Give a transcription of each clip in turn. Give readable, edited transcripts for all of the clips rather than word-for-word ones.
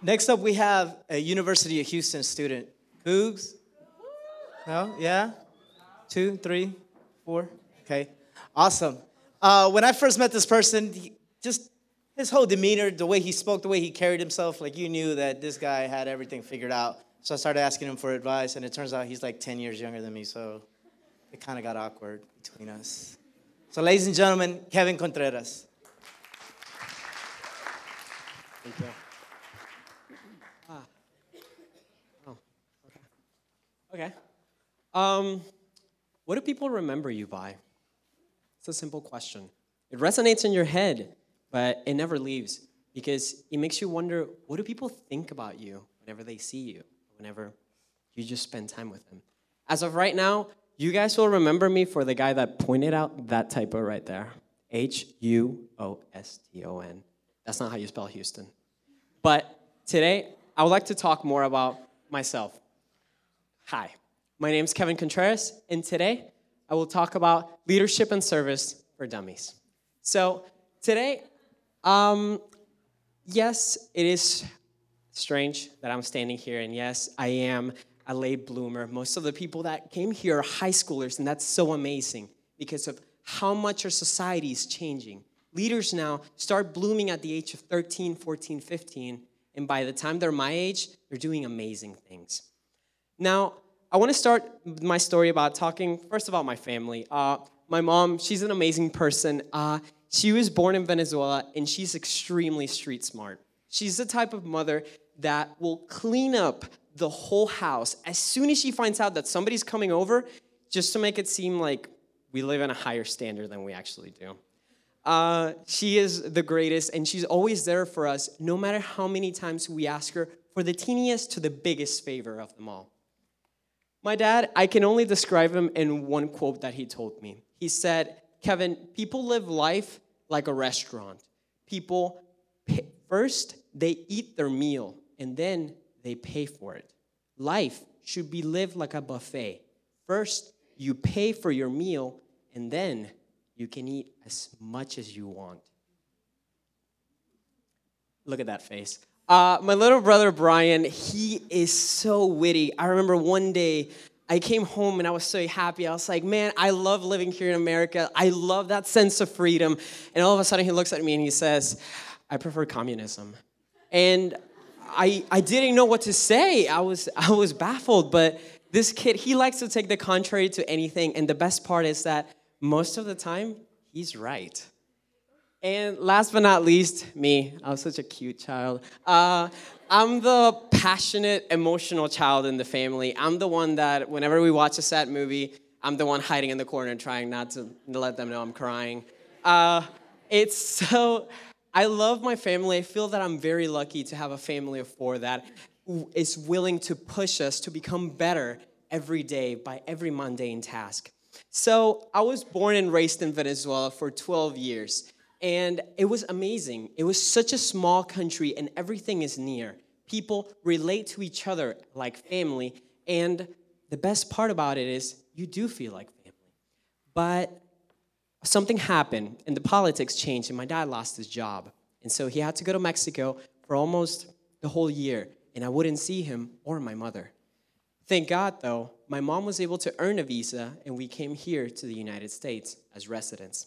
Next up, we have a University of Houston student. Cougs? No? Yeah? 2, 3, 4? Okay. Awesome. When I first met this person, just his whole demeanor, the way he spoke, the way he carried himself, like you knew that this guy had everything figured out. So I started asking him for advice, and it turns out he's like 10 years younger than me, so it kind of got awkward between us. So ladies and gentlemen, Kevin Contreras. Thank you. Okay. What do people remember you by? It's a simple question. It resonates in your head, but it never leaves because it makes you wonder, what do people think about you whenever they see you, whenever you just spend time with them? As of right now, you guys will remember me for the guy that pointed out that typo right there. Houston. That's not how you spell Houston. But today, I would like to talk more about myself. Hi, my name is Kevin Contreras, and today I will talk about leadership and service for dummies. So today, yes, it is strange that I'm standing here, and yes, I am a late bloomer. Most of the people that came here are high schoolers, and that's so amazing because of how much our society is changing. Leaders now start blooming at the age of 13, 14, 15, and by the time they're my age, they're doing amazing things. Now, I want to start my story about talking first about my family. My mom, she's an amazing person. She was born in Venezuela, and she's extremely street smart. She's the type of mother that will clean up the whole house as soon as she finds out that somebody's coming over, just to make it seem like we live in a higher standard than we actually do. She is the greatest, and she's always there for us, no matter how many times we ask her for the teeniest to the biggest favor of them all. My dad, I can only describe him in one quote that he told me. He said, Kevin, people live life like a restaurant. People, first, they eat their meal, and then they pay for it. Life should be lived like a buffet. First, you pay for your meal, and then you can eat as much as you want. Look at that face. My little brother, Brian, he is so witty. I remember one day I came home and I was so happy. I was like, man, I love living here in America. I love that sense of freedom. And all of a sudden he looks at me and he says, I prefer communism. And I didn't know what to say. I was baffled. But this kid, he likes to take the contrary to anything. And the best part is that most of the time, he's right. And last but not least, me. I was such a cute child. I'm the passionate, emotional child in the family. I'm the one that whenever we watch a sad movie, I'm the one hiding in the corner and trying not to let them know I'm crying. I love my family. I feel that I'm very lucky to have a family of 4 that is willing to push us to become better every day by every mundane task. So I was born and raised in Venezuela for 12 years. And it was amazing. It was such a small country, and everything is near. People relate to each other like family, and the best part about it is you do feel like family. But something happened, and the politics changed, and my dad lost his job. And so he had to go to Mexico for almost the whole year, and I wouldn't see him or my mother. Thank God, though, my mom was able to earn a visa, and we came here to the United States as residents.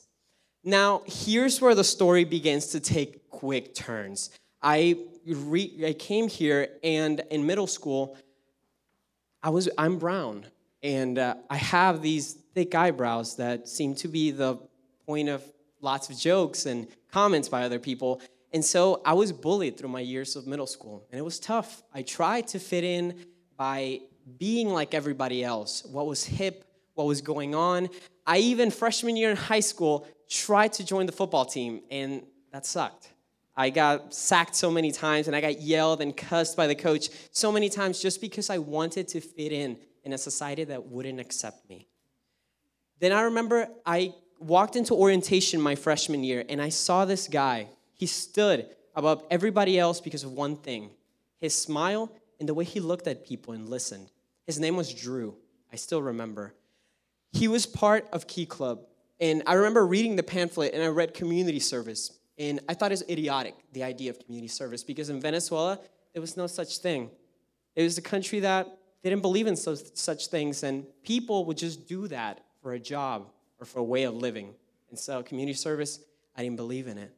Now, here's where the story begins to take quick turns. I came here, and in middle school, I'm brown, and I have these thick eyebrows that seem to be the point of lots of jokes and comments by other people. And so I was bullied through my years of middle school, and it was tough. I tried to fit in by being like everybody else, what was hip, what was going on. I even, freshman year in high school, tried to join the football team, and that sucked. I got sacked so many times, and I got yelled and cussed by the coach so many times just because I wanted to fit in a society that wouldn't accept me. Then I remember I walked into orientation my freshman year, and I saw this guy. He stood above everybody else because of one thing, his smile and the way he looked at people and listened. His name was Drew. I still remember. He was part of Key Club. And I remember reading the pamphlet, and I read community service. And I thought it was idiotic, the idea of community service, because in Venezuela, there was no such thing. It was a country that didn't believe in such things, and people would just do that for a job or for a way of living. And so community service, I didn't believe in it.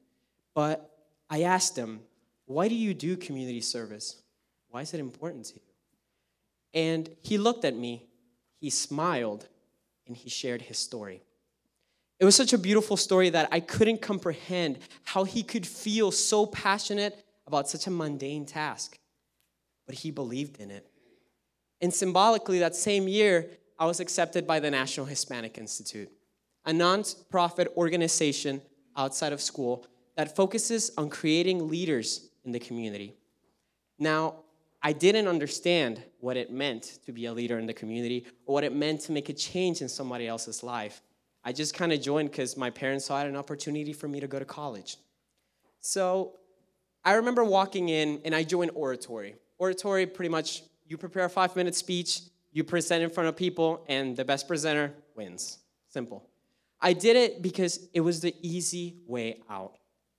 But I asked him, why do you do community service? Why is it important to you? And he looked at me, he smiled, and he shared his story. It was such a beautiful story that I couldn't comprehend how he could feel so passionate about such a mundane task. But he believed in it. And symbolically, that same year, I was accepted by the National Hispanic Institute, a nonprofit organization outside of school that focuses on creating leaders in the community. Now, I didn't understand what it meant to be a leader in the community or what it meant to make a change in somebody else's life. I just kind of joined because my parents saw it as an opportunity for me to go to college. So I remember walking in and I joined oratory. Oratory, pretty much, you prepare a 5-minute speech, you present in front of people, and the best presenter wins. Simple. I did it because it was the easy way out.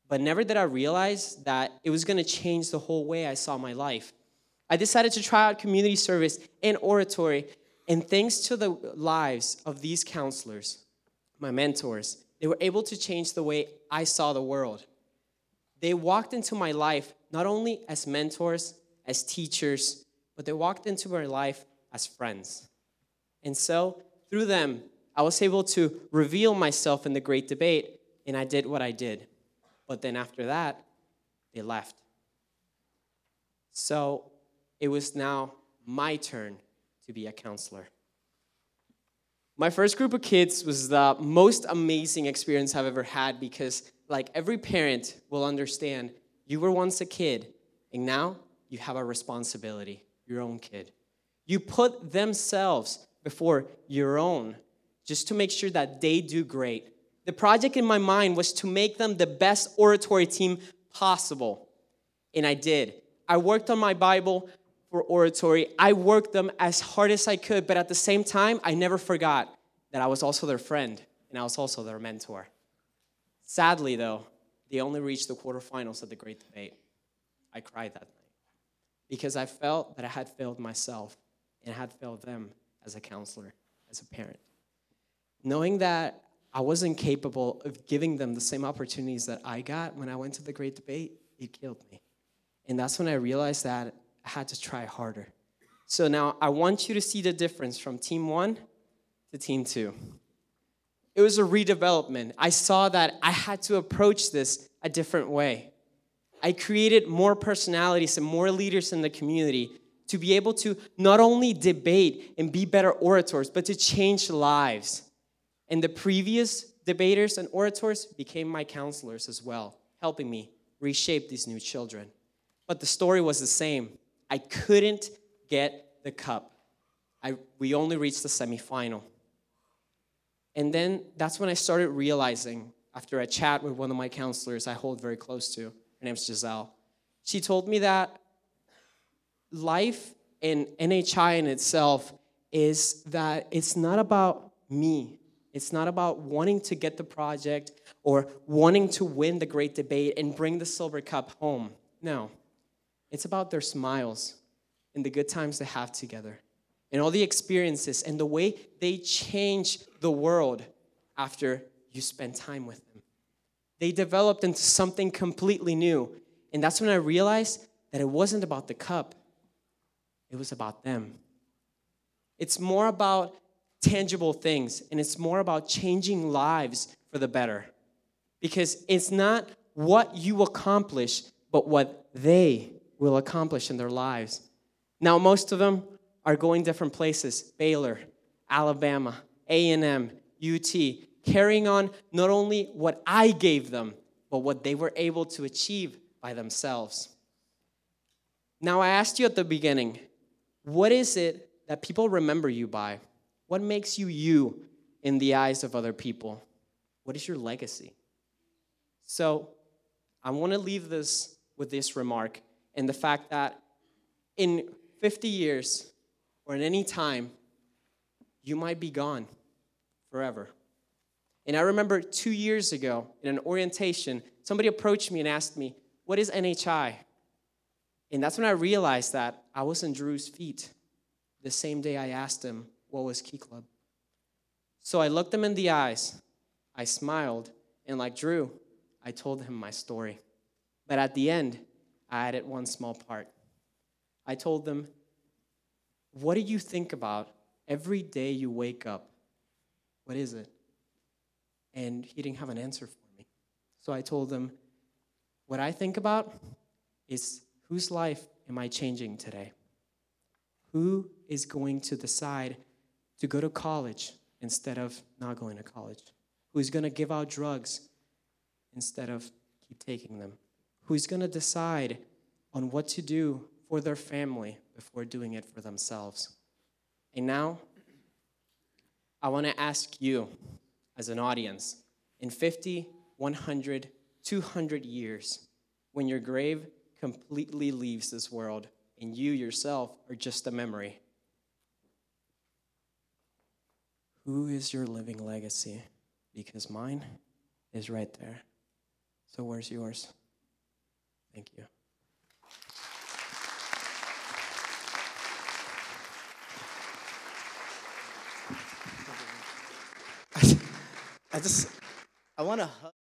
But never did I realize that it was going to change the whole way I saw my life. I decided to try out community service and oratory, and thanks to the lives of these counselors, my mentors, they were able to change the way I saw the world. They walked into my life not only as mentors, as teachers, but they walked into my life as friends. And so, through them, I was able to reveal myself in the great debate, and I did what I did. But then after that, they left. So, it was now my turn to be a counselor. My first group of kids was the most amazing experience I've ever had because, like every parent will understand, you were once a kid, and now you have a responsibility, your own kid. You put themselves before your own just to make sure that they do great. The project in my mind was to make them the best oratory team possible, and I did. I worked on my Bible for oratory. I worked them as hard as I could, but at the same time, I never forgot that I was also their friend, and I was also their mentor. Sadly, though, they only reached the quarterfinals of the great debate. I cried that night because I felt that I had failed myself and I had failed them as a counselor, as a parent. Knowing that I wasn't capable of giving them the same opportunities that I got when I went to the great debate, it killed me. And that's when I realized that I had to try harder. So now I want you to see the difference from team 1 to team 2. It was a redevelopment. I saw that I had to approach this a different way. I created more personalities and more leaders in the community to be able to not only debate and be better orators, but to change lives. And the previous debaters and orators became my counselors as well, helping me reshape these new children. But the story was the same. I couldn't get the cup. We only reached the semifinal. And then that's when I started realizing, after a chat with one of my counselors I hold very close to, her name's Giselle, she told me that life in NHI in itself is that it's not about me. It's not about wanting to get the project or wanting to win the great debate and bring the silver cup home. No, it's about their smiles and the good times they have together and all the experiences and the way they change the world after you spend time with them. They developed into something completely new. And that's when I realized that it wasn't about the cup. It was about them. It's more about tangible things, and it's more about changing lives for the better. Because it's not what you accomplish, but what they will accomplish in their lives. Now, most of them are going different places. Baylor, Alabama, A&M, UT, carrying on not only what I gave them, but what they were able to achieve by themselves. Now, I asked you at the beginning, what is it that people remember you by? What makes you you in the eyes of other people? What is your legacy? So, I want to leave this with this remark and the fact that in 50 years or in any time, you might be gone forever. And I remember 2 years ago in an orientation, somebody approached me and asked me, what is NHI? And that's when I realized that I was in Drew's feet the same day I asked him what was Key Club. So I looked him in the eyes, I smiled, and like Drew, I told him my story. But at the end, I added one small part. I told them, what do you think about every day you wake up? What is it? And he didn't have an answer for me. So I told him, what I think about is whose life am I changing today? Who is going to decide to go to college instead of not going to college? Who's going to give out drugs instead of keep taking them? Who's going to decide on what to do for their family before doing it for themselves? And now, I want to ask you, as an audience, in 50, 100, 200 years, when your grave completely leaves this world and you yourself are just a memory, who is your living legacy? Because mine is right there. So where's yours? Thank you. I want to hug.